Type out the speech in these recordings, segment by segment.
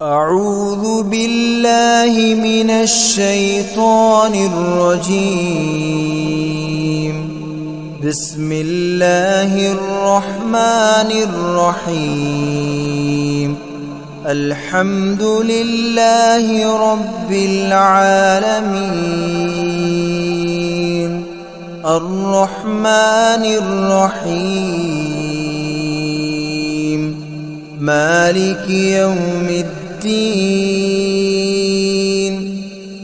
أعوذ بالله من الشيطان الرجيم. بسم الله الرحمن الرحيم. الحمد لله رب العالمين الرحمن الرحيم مالك يوم الدين.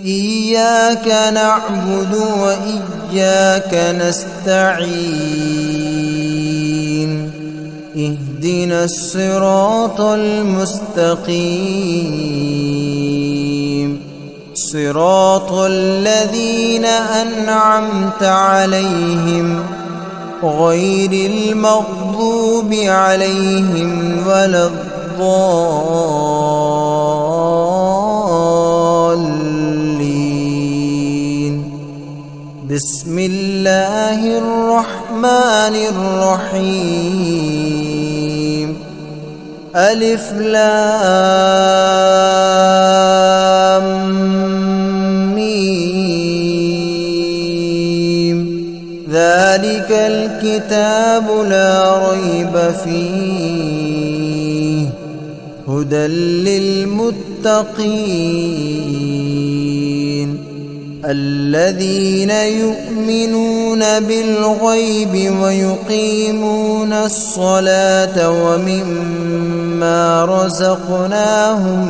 إياك نعبد وإياك نستعين. اهدنا الصراط المستقيم صراط الذين أنعمت عليهم غير المغضوب عليهم ولا الضالين. بسم الله الرحمن الرحيم. ألف لام ميم. ذلك الكتاب لا ريب فيه هدى للمتقين الذين يؤمنون بالغيب ويقيمون الصلاة ومما رزقناهم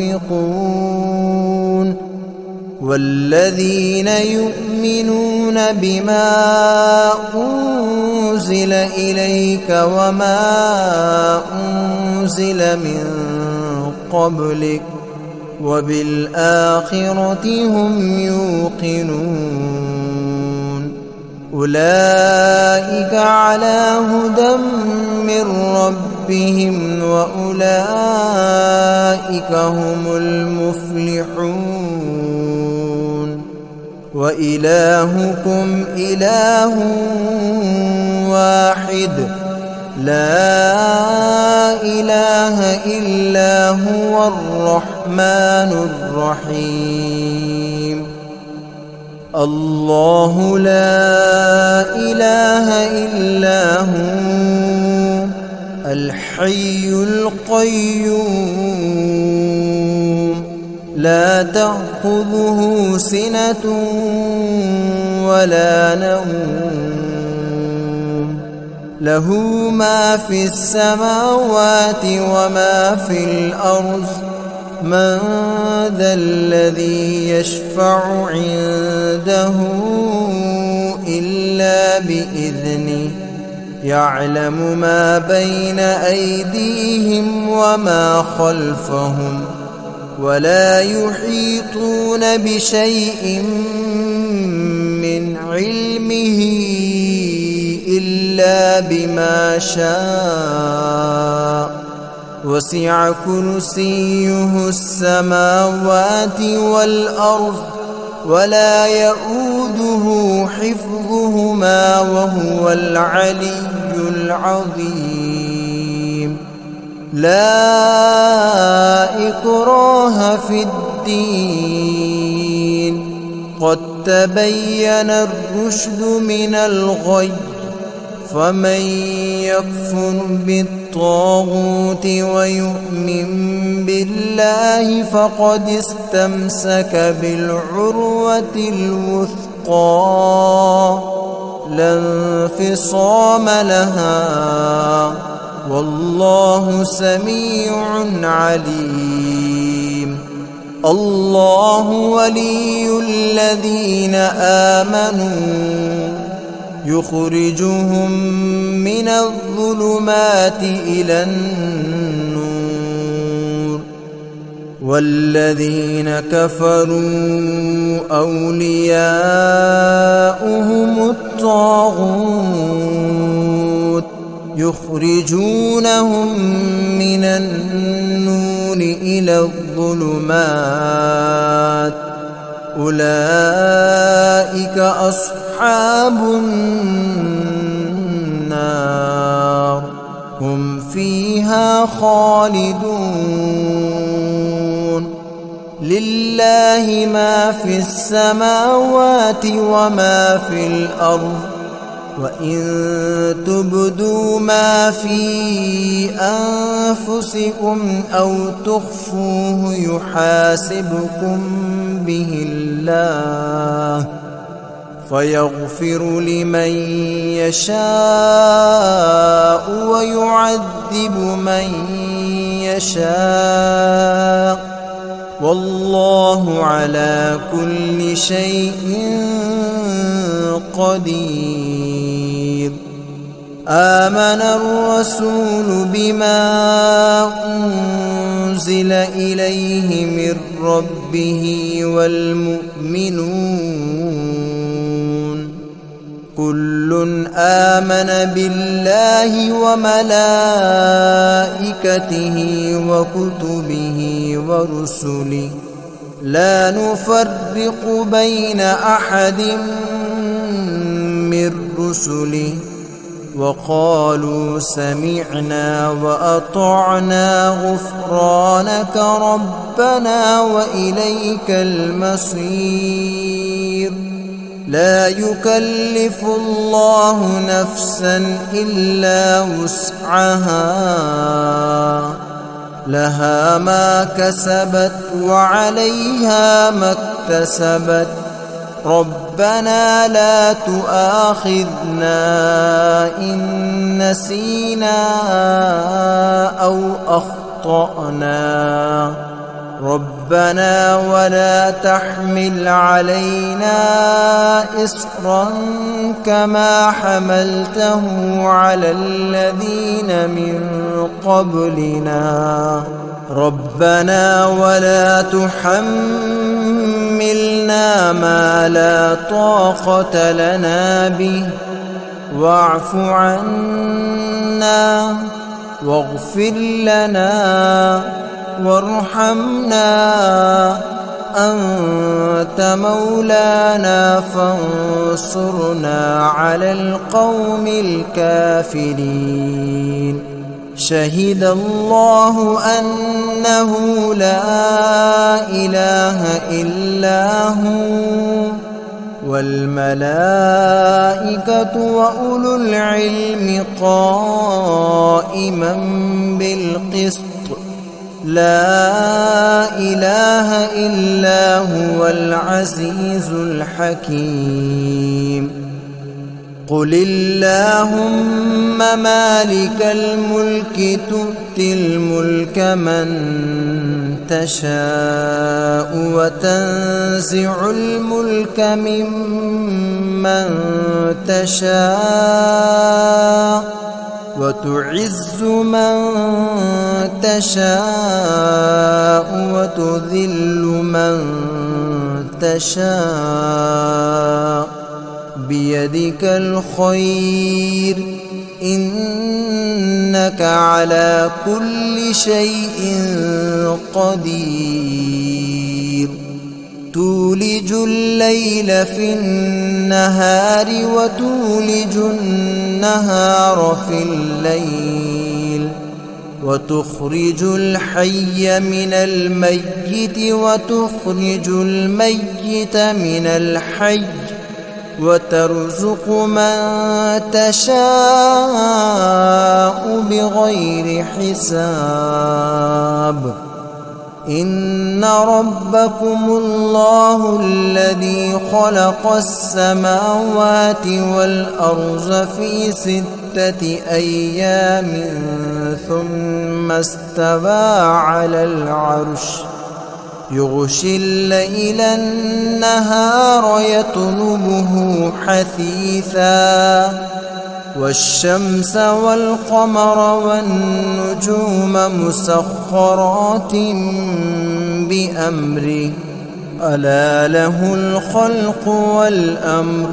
ينفقون والذين يؤمنون بما أنزل إليك وما أنزل من قبلك وبالآخرة هم يوقنون. أولئك على هدى من ربهم وأولئك هم المفلحون. وإلهكم إله واحد لا إله إلا هو الرحمن الرحيم. الله لا إله إلا هو الحي القيوم لا تأخذه سنة ولا نوم له ما في السماوات وما في الأرض. من ذا الذي يشفع عنده إلا بإذنه يعلم ما بين أيديهم وما خلفهم ولا يحيطون بشيء من علمه إلا بما شاء. وسع كرسيه السماوات والأرض ولا يؤوده حفظهما وهو العلي العظيم. لا إكراه في الدين قد تبين الرشد من الغي. فمن يكفر بالطاغوت ويؤمن بالله فقد استمسك بالعروة الوثقى لا انفصام لها والله سميع عليم. الله ولي الذين آمنوا يخرجهم من الظلمات إلى النور والذين كفروا أولياؤهم الطاغوت يخرجونهم من النور إلى الظلمات. أولئك أصحاب النار هم فيها خالدون. لله ما في السماوات وما في الأرض وإن تبدوا ما في أنفسكم أو تخفوه يحاسبكم به الله فيغفر لمن يشاء ويعذب من يشاء والله على كل شيء قدير. آمن الرسول بما أنزل إليه من ربه والمؤمنون كل آمن بالله وملائكته وكتبه ورسله لا نفرق بين أحد من رسله وقالوا سمعنا وأطعنا غفرانك ربنا وإليك المصير. لا يكلف الله نفسا إلا وسعها لها ما كسبت وعليها ما اكتسبت ربنا لا تؤاخذنا إن نسينا أو أخطأنا ربنا ولا تحمل علينا إصرا كما حملته على الذين من قبلنا ربنا ولا تحملنا ما لا طاقة لنا به واعف عنا واغفر لنا وارحمنا أنت مولانا فانصرنا على القوم الكافرين. شهد الله أنه لا إله إلا هو والملائكة وأولو العلم قائما بالقسط لا إله إلا هو العزيز الحكيم. قل اللهم مالك الملك تؤتي الملك من تشاء وتنزع الملك ممن تشاء وتعز من تشاء وتذل من تشاء بيدك الخير إنك على كل شيء قدير. تولج الليل في النهار وتولج النهار في الليل وتخرج الحي من الميت وتخرج الميت من الحي وترزق من تشاء بغير حساب. إن ربكم الله الذي خلق السماوات والأرض في 6 أيام ثم استوى على العرش يغشي الليل النهار يطلبه حثيثا والشمس والقمر والنجوم مسخرات بأمره ألا له الخلق والأمر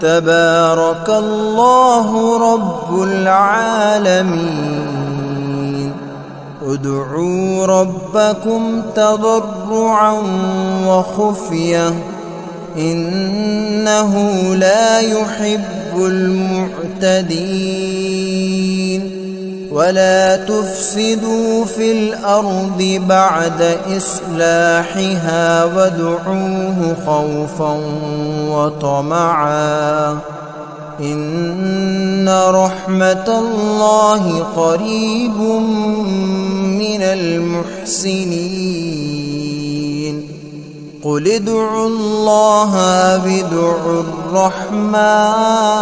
تبارك الله رب العالمين. ادعوا ربكم تضرعا وخفية إنه لا يحب المعتدين. ولا تفسدوا في الأرض بعد إصلاحها وادعوه خوفا وطمعا إن رحمة الله قريب من المحسنين قل ادعوا الله ادعوا الرحمن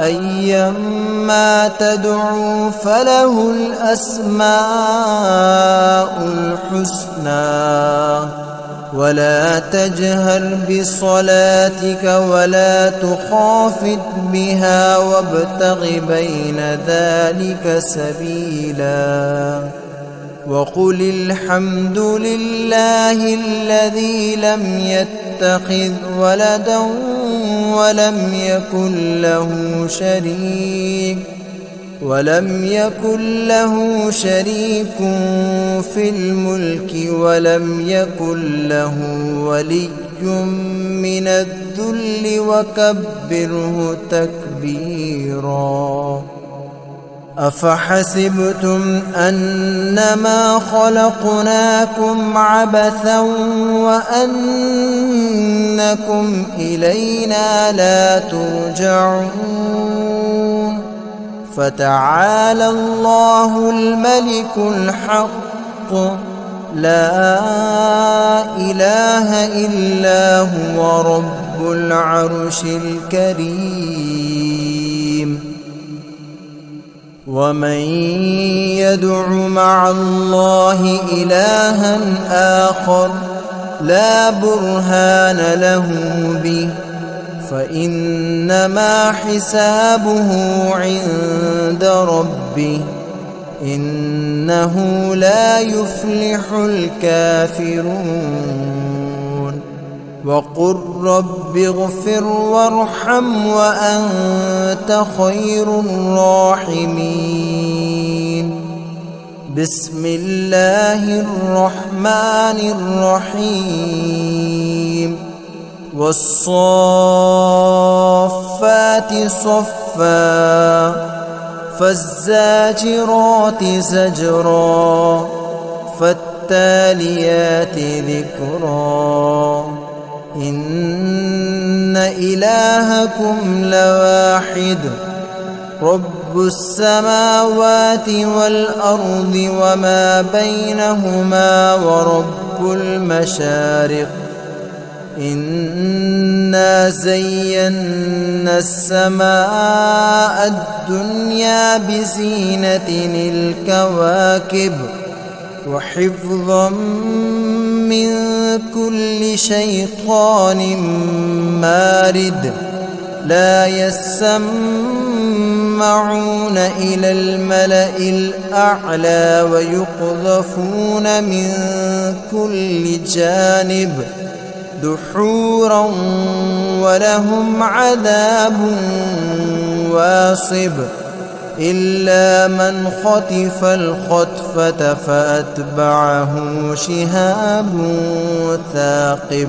أيما تدعوا فله الأسماء الحسنى ولا تجهر بصلاتك ولا تخافت بها وابتغ بين ذلك سبيلا وقل الحمد لله الذي لم يتخذ ولدا ولم يكن له شريك في الملك ولم يكن له ولي من الذل وكبره تكبيرا أفحسبتم أنما خلقناكم عبثا وأنكم إلينا لا ترجعون فتعالى الله الملك الحق لا إله إلا هو رب العرش الكريم ومن يدع مع الله إلها آخر لا برهان له به فإنما حسابه عند ربه إنه لا يفلح الكافرون وقل رب اغفر وارحم وأنت خير الراحمين بسم الله الرحمن الرحيم والصافات صفا فالزاجرات زجرا فالتاليات ذكرا إن إلهكم لواحد رب السماوات والأرض وما بينهما ورب المشارق إنا زينا السماء الدنيا بزينة الكواكب وحفظا من كل شيطان مارد لا يسمعون إلى الملأ الأعلى ويقذفون من كل جانب دحورا ولهم عذاب واصب إلا من خطف الخطفة فأتبعه شهاب ثاقب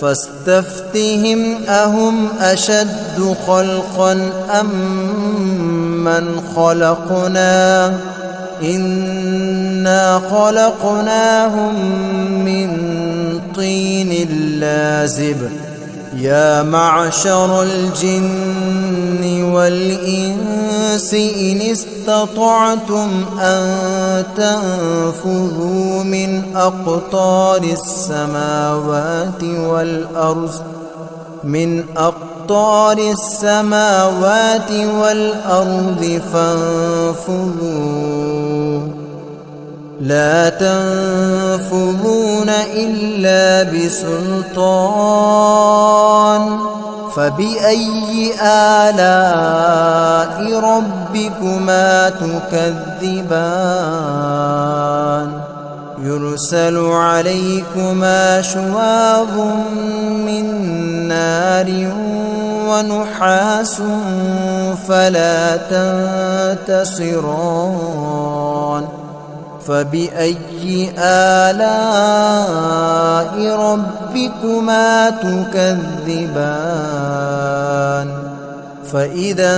فاستفتهم أهم أشد خلقا أم من خلقنا إنا خلقناهم من طين لازب يا معشر الجن والإنس إن استطعتم أن تنفذوا من أقطار السماوات والأرض فانفذوا لا تنفذون إلا بسلطان فبأي آلاء ربكما تكذبان يرسل عليكما شواظ من نار ونحاس فلا تنتصران فبأي آلاء ربكما تكذبان فإذا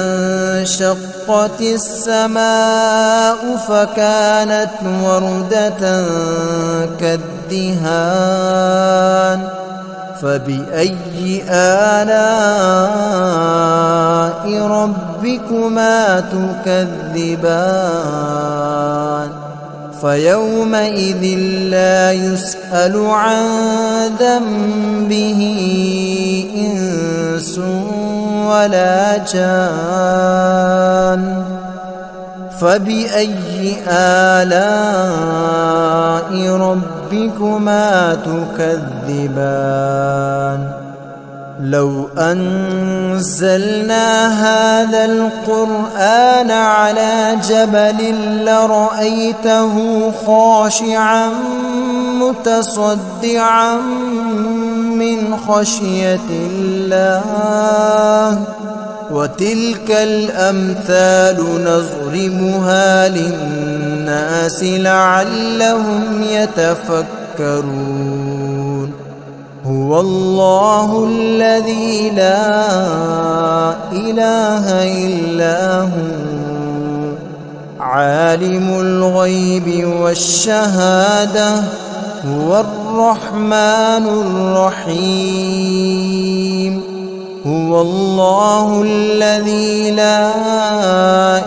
انشقت السماء فكانت وردة كالدهان فبأي آلاء ربكما تكذبان فيومئذ لا يسأل عن ذنبه إنس ولا جان فبأي آلاء ربكما تكذبان لو أنزلنا هذا القرآن على جبل لرأيته خاشعا متصدعا من خشية الله وتلك الأمثال نضربها للناس لعلهم يتفكرون هو الله الذي لا إله إلا هو عالم الغيب والشهادة هو الرحمن الرحيم هو الله الذي لا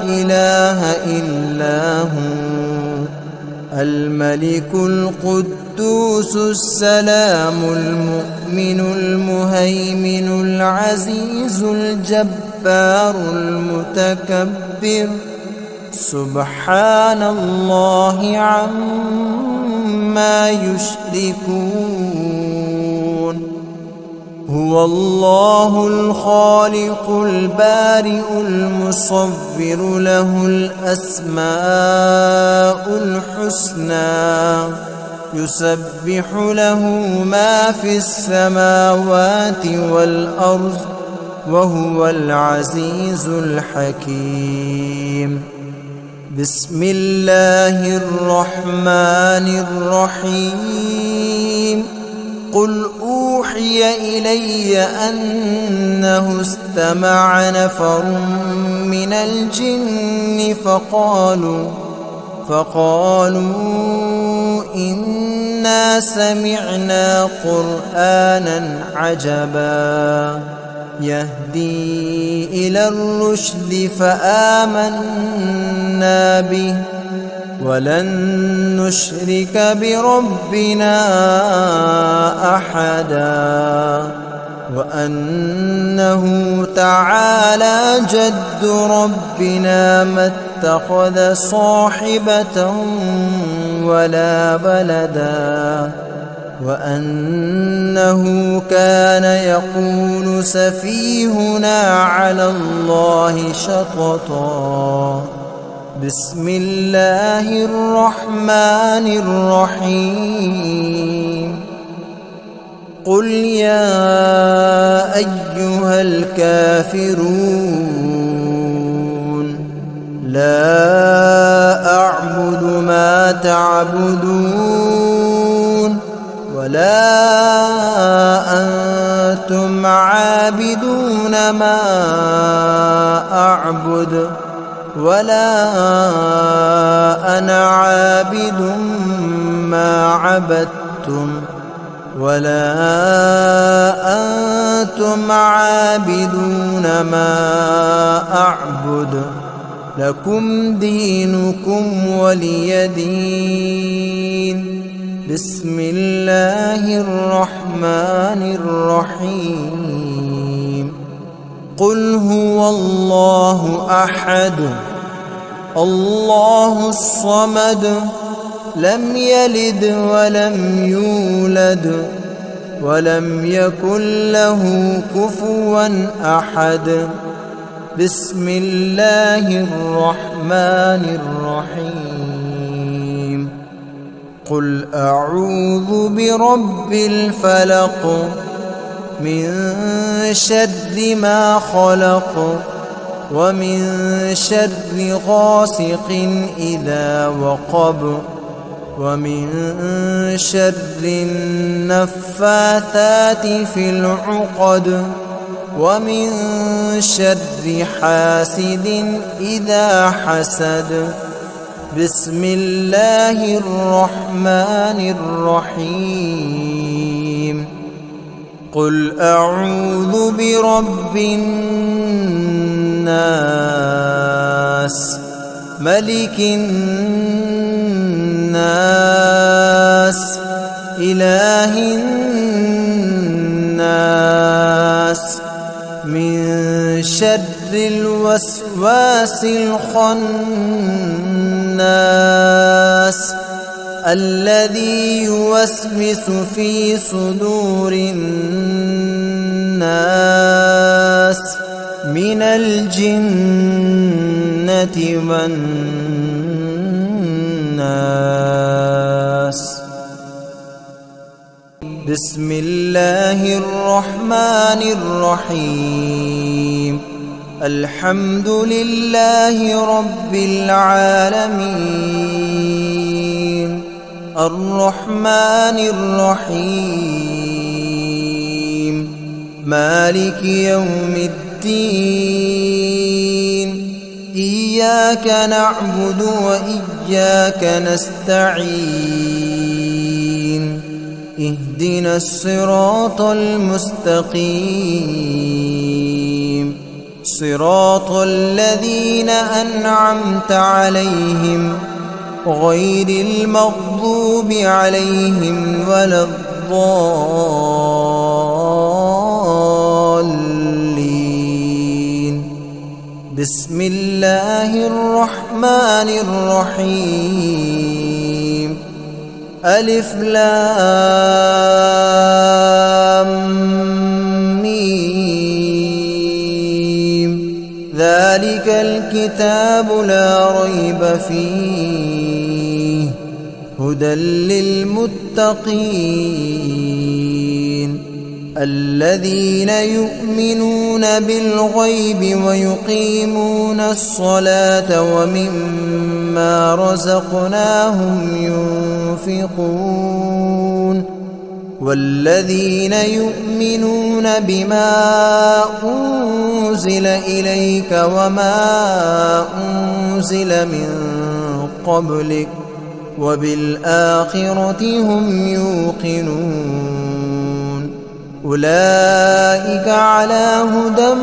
إله إلا هو الملك القدوس السلام المؤمن المهيمن العزيز الجبار المتكبر سبحان الله عما يشركون هو الله الخالق البارئ المصور له الأسماء الحسنى يسبح له ما في السماوات والأرض وهو العزيز الحكيم بسم الله الرحمن الرحيم قل أوحي إلي أنه استمع نفر من الجن فقالوا إنا سمعنا قرآنا عجبا يهدي إلى الرشد فآمنا به ولن نشرك بربنا أحدا وأنه تعالى جد ربنا ما اتخذ صاحبة ولا ولدا وأنه كان يقول سفيهنا على الله شططا بسم الله الرحمن الرحيم قل يا أيها الكافرون لا أعبد ما تعبدون ولا أنتم عابدون ما أعبد ولا أنا عابد ما عبدتم ولا أنتم عابدون ما أعبد لكم دينكم ولي دين بسم الله الرحمن الرحيم قل هو الله أحد الله الصمد لم يلد ولم يولد ولم يكن له كفوا أحد بسم الله الرحمن الرحيم قل أعوذ برب الفلق من شر ما خلق ومن شر غاسق إذا وقب ومن شر النفاثات في العقد ومن شر حاسد إذا حسد. بسم الله الرحمن الرحيم. قل أعوذ برب الناس ملك الناس إله الناس من شر الوسواس الخناس الذي يوسوس في صدور الناس من الجنة والناس. بسم الله الرحمن الرحيم. الحمد لله رب العالمين الرحمن الرحيم مالك يوم الدين. إياك نعبد وإياك نستعين. اهدنا الصراط المستقيم صراط الذين أنعمت عليهم غير المغضوب عليهم ولا الضالين. بسم الله الرحمن الرحيم. ألف لام ميم. ذلك الكتاب لا ريب فيه هدى للمتقين الذين يؤمنون بالغيب ويقيمون الصلاة ومما رزقناهم ينفقون والذين يؤمنون بما أنزل إليك وما أنزل من قبلك وبالآخرة هم يوقنون. أولئك على هدى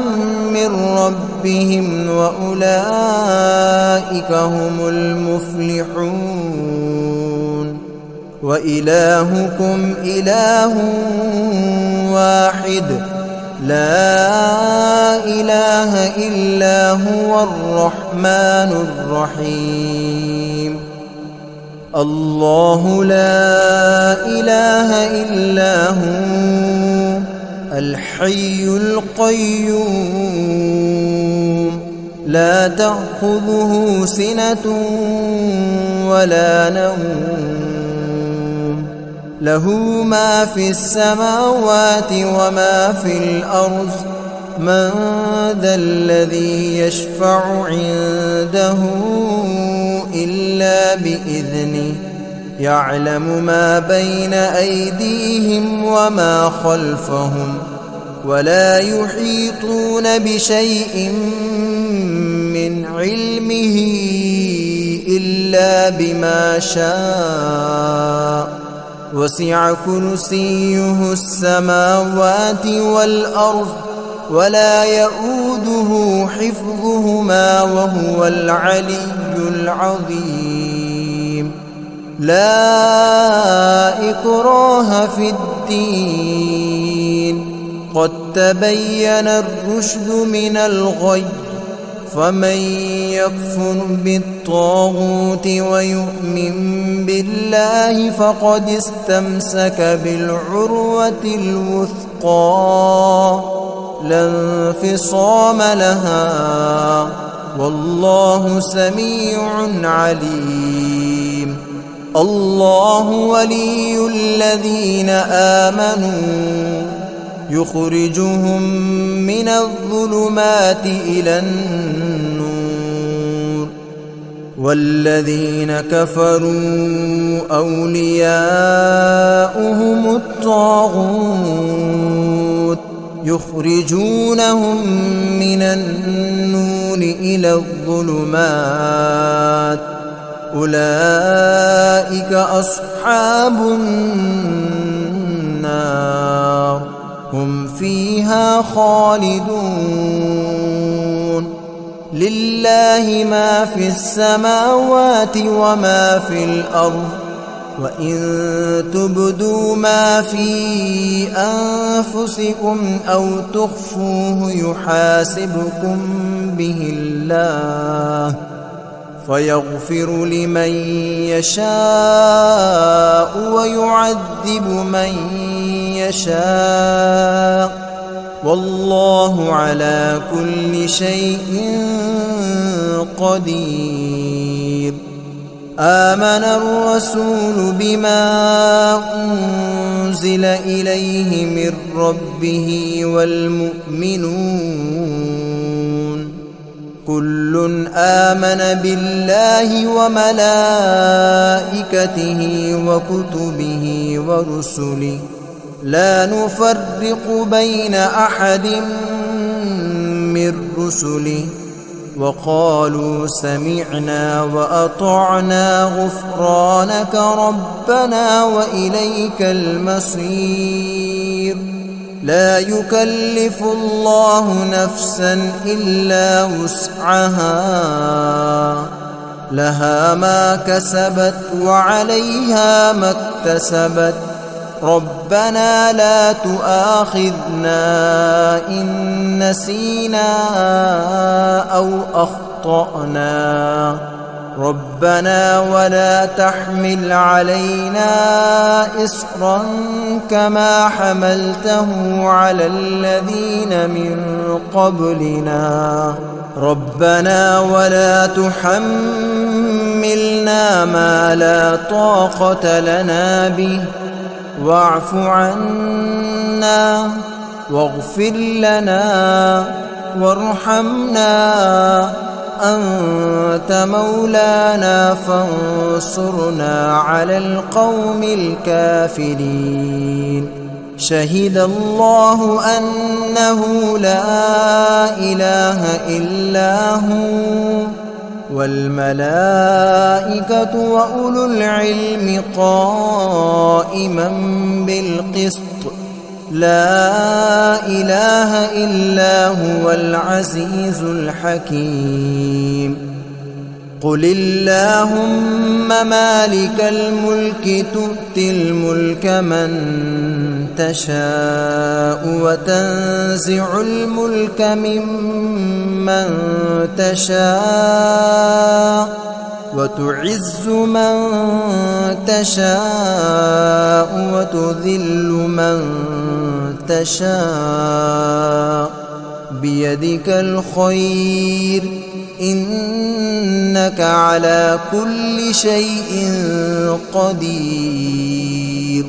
من ربهم وأولئك هم المفلحون. وإلهكم إله واحد لا إله إلا هو الرحمن الرحيم. الله لا إله إلا هو الحي القيوم لا تأخذه سنة ولا نوم له ما في السماوات وما في الأرض. من ذا الذي يشفع عنده إلا بإذنه يعلم ما بين أيديهم وما خلفهم ولا يحيطون بشيء من علمه إلا بما شاء. وسع كرسيه السماوات والأرض ولا يؤوده حفظهما وهو العلي العظيم. لا إكراه في الدين قد تبين الرشد من الغي. فمن يكفر بالطاغوت ويؤمن بالله فقد استمسك بالعروة الوثقى لا انفصام لها والله سميع عليم. الله ولي الذين آمنوا يخرجهم من الظلمات إلى النور والذين كفروا أولياؤهم الطاغوت يخرجونهم من النور إلى الظلمات أولئك أصحاب النار هم فيها خالدون لله ما في السماوات وما في الأرض وإن تبدوا ما في أنفسكم أو تخفوه يحاسبكم به الله فيغفر لمن يشاء ويعذب من يشاء والله على كل شيء قدير آمن الرسول بما أنزل إليه من ربه والمؤمنون كل آمن بالله وملائكته وكتبه ورسله لا نفرق بين أحد من رسله وقالوا سمعنا وأطعنا غفرانك ربنا وإليك المصير لا يكلف الله نفسا إلا وسعها لها ما كسبت وعليها ما اكتسبت ربنا لا تؤاخذنا إن نسينا أو أخطأنا ربنا ولا تحمل علينا إصرا كما حملته على الذين من قبلنا ربنا ولا تحملنا ما لا طاقة لنا به واعف عنا واغفر لنا وارحمنا أنت مولانا فانصرنا على القوم الكافرين شهد الله أنه لا إله إلا هو والملائكة وأولو العلم قائما بالقسط لا إله إلا هو العزيز الحكيم قل اللهم مالك الملك تؤتي الملك من تشاء وتنزع الملك ممن تشاء وتعز من تشاء وتذل من تشاء بيدك الخير إنك على كل شيء قدير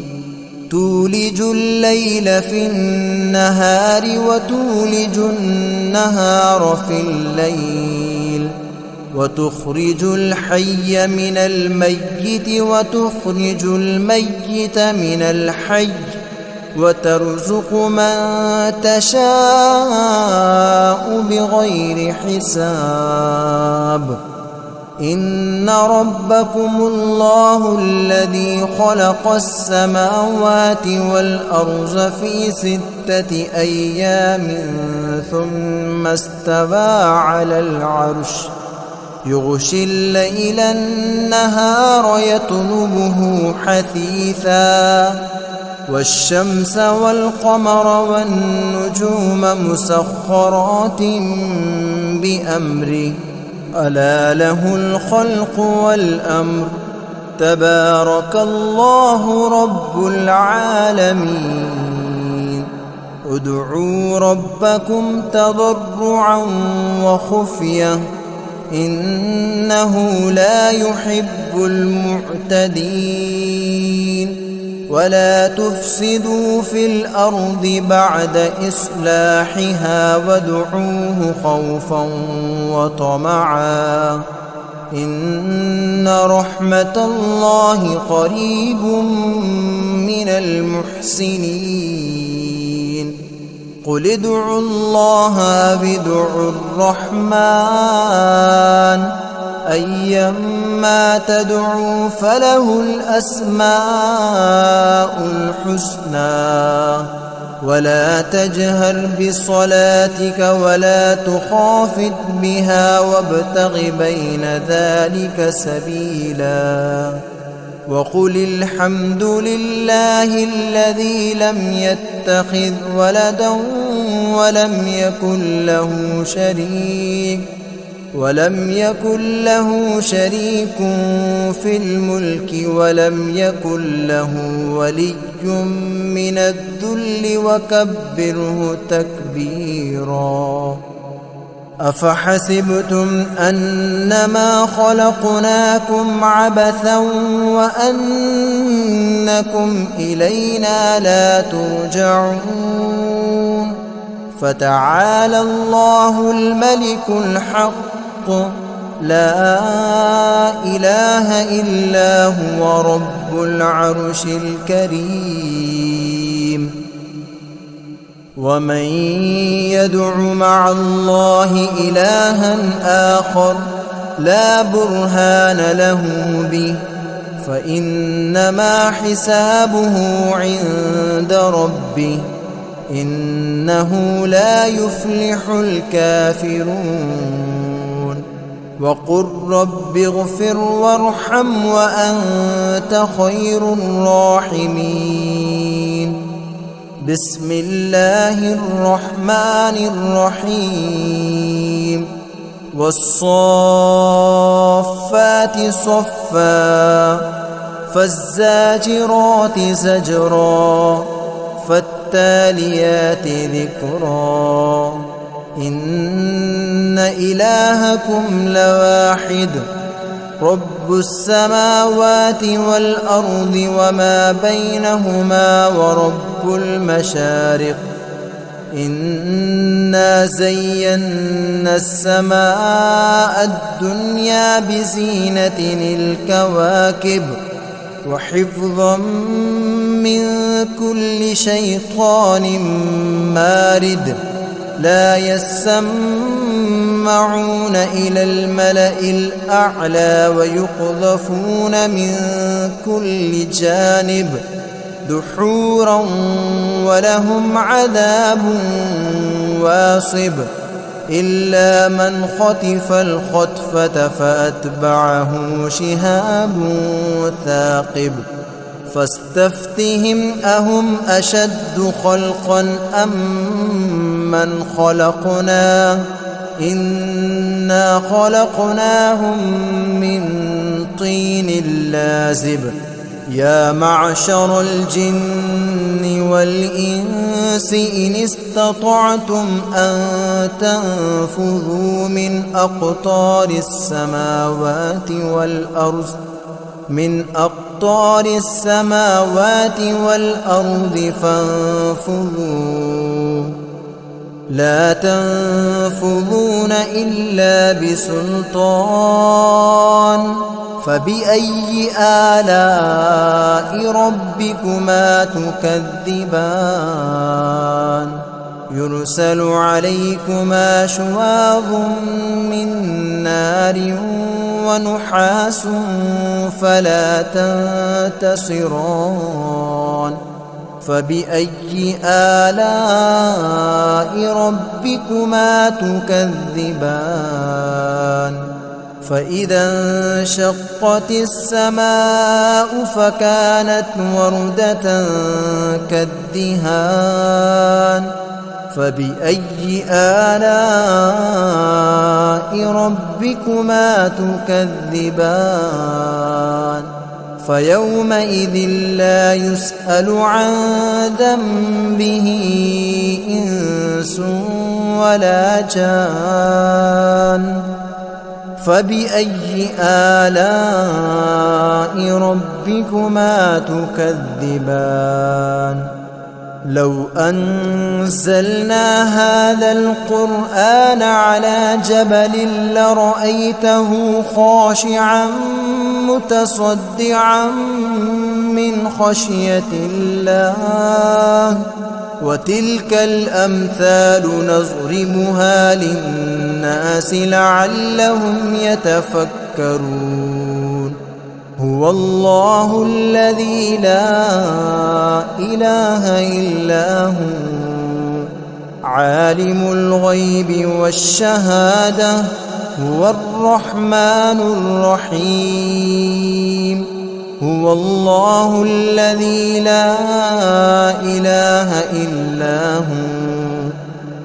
تولج الليل في النهار وتولج النهار في الليل وتخرج الحي من الميت وتخرج الميت من الحي وترزق من تشاء بغير حساب إن ربكم الله الذي خلق السماوات والأرض في 6 أيام ثم استوى على العرش يغشي الليل النهار يطلبه حثيثا والشمس والقمر والنجوم مسخرات بأمره ألا له الخلق والأمر تبارك الله رب العالمين ادعوا ربكم تضرعا وخفية إنه لا يحب المعتدين ولا تفسدوا في الأرض بعد إصلاحها وادعوه خوفا وطمعا إن رحمة الله قريب من المحسنين قل ادعوا الله أو ادعوا الرحمن أيما تدعوا فله الأسماء الحسنى ولا تجهر بصلاتك ولا تخافت بها وابتغ بين ذلك سبيلا وقل الحمد لله الذي لم يتخذ ولدا ولم يكن له شريك في الملك ولم يكن له ولي من الذل وكبره تكبيرا أفحسبتم أنما خلقناكم عبثا وأنكم إلينا لا ترجعون فتعالى الله الملك الحق لا إله إلا هو رب العرش الكريم ومن يدع مع الله إلها آخر لا برهان له به فإنما حسابه عند ربه إنه لا يفلح الكافرون وقل رب اغفر وارحم وأنت خير الراحمين بسم الله الرحمن الرحيم والصافات صفا فالزاجرات زجرا فالتاليات ذكرا إن إلهكم لواحد رب السماوات والأرض وما بينهما ورب المشارق إنا زينا السماء الدنيا بزينة الكواكب وحفظا من كل شيطان مارد لا يسمعون إلى الملأ الأعلى ويقذفون من كل جانب دحورا ولهم عذاب واصب إلا من خطف الخطفة فأتبعه شهاب ثاقب فاستفتهم أهم أشد خلقا أم من خلقنا إنا خلقناهم من طين لازب يا معشر الجن والإنس إن استطعتم أن تنفذوا من أقطار السماوات والأرض فانفذوا لا تنفذون إلا بسلطان فبأي آلاء ربكما تكذبان يرسل عليكما شواظ من نار ونحاس فلا تنتصران فبأي آلاء ربكما تكذبان فإذا انشقت السماء فكانت وردة كالدهان فبأي آلاء ربكما تكذبان فيومئذ لا يسأل عن ذنبه إنس ولا جان فبأي آلاء ربكما تكذبان لو أنزلنا هذا القرآن على جبل لرأيته خاشعا متصدعا من خشية الله وتلك الأمثال نضربها للناس لعلهم يتفكرون هو الله الذي لا إله إلا هو عالم الغيب والشهادة هو الرحمن الرحيم هو الله الذي لا إله إلا هو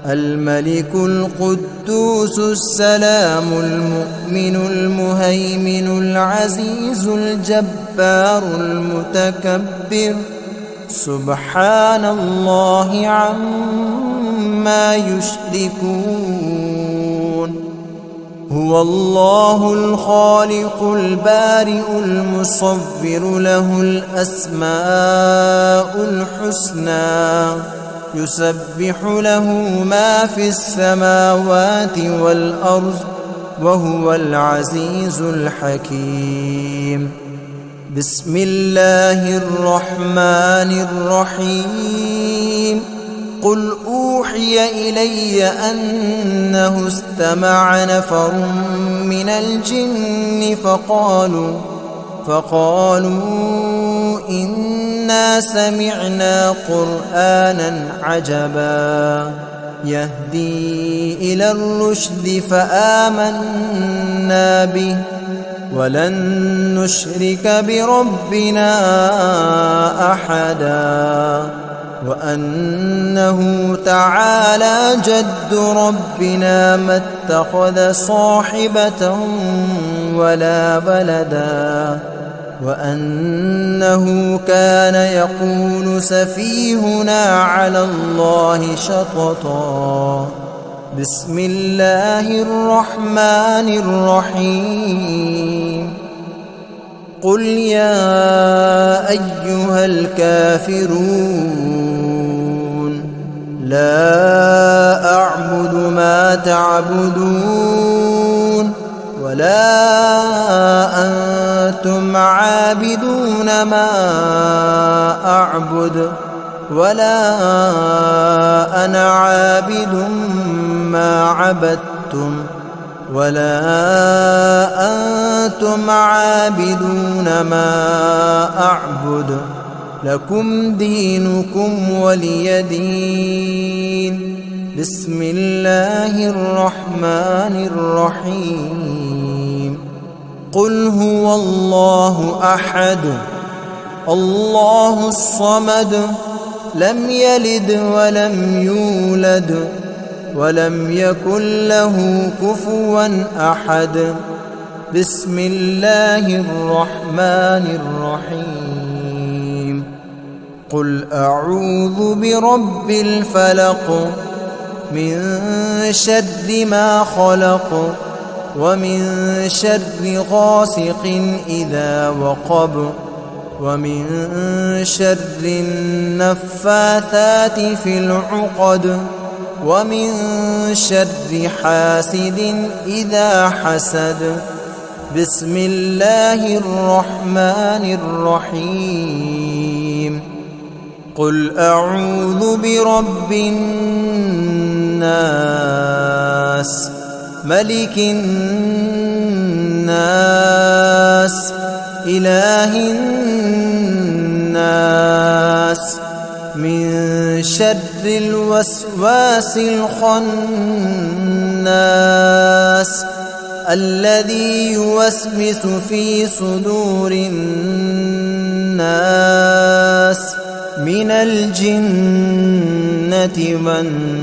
الملك القدوس السلام المؤمن المهيمن العزيز الجبار المتكبر سبحان الله عما يشركون هو الله الخالق البارئ المصور له الأسماء الحسنى يسبح له ما في السماوات والأرض وهو العزيز الحكيم بسم الله الرحمن الرحيم قل أوحي إلي أنه استمع نفر من الجن فقالوا إنا سمعنا قرآنا عجبا يهدي إلى الرشد فآمنا به ولن نشرك بربنا أحدا وأنه تعالى جد ربنا ما اتخذ صاحبة ولا ولدا وأنه كان يقول سفيهنا على الله شططا بسم الله الرحمن الرحيم قل يا أيها الكافرون لا أعبد ما تعبدون ولا أنتم عابدون ما أعبد ولا أنا عابد ما عبدتم ولا أنتم عابدون ما أعبد لكم دينكم ولي دين بسم الله الرحمن الرحيم قل هو الله أحد الله الصمد لم يلد ولم يولد ولم يكن له كفوا أحد بسم الله الرحمن الرحيم قل أعوذ برب الفلق من شر ما خلق ومن شر غاسق إذا وقب ومن شر النفاثات في العقد ومن شر حاسد إذا حسد بسم الله الرحمن الرحيم قل أعوذ برب الناس ملك الناس إله الناس من شر الوسواس الخناس الذي يوسوس في صدور الناس من الجنة والناس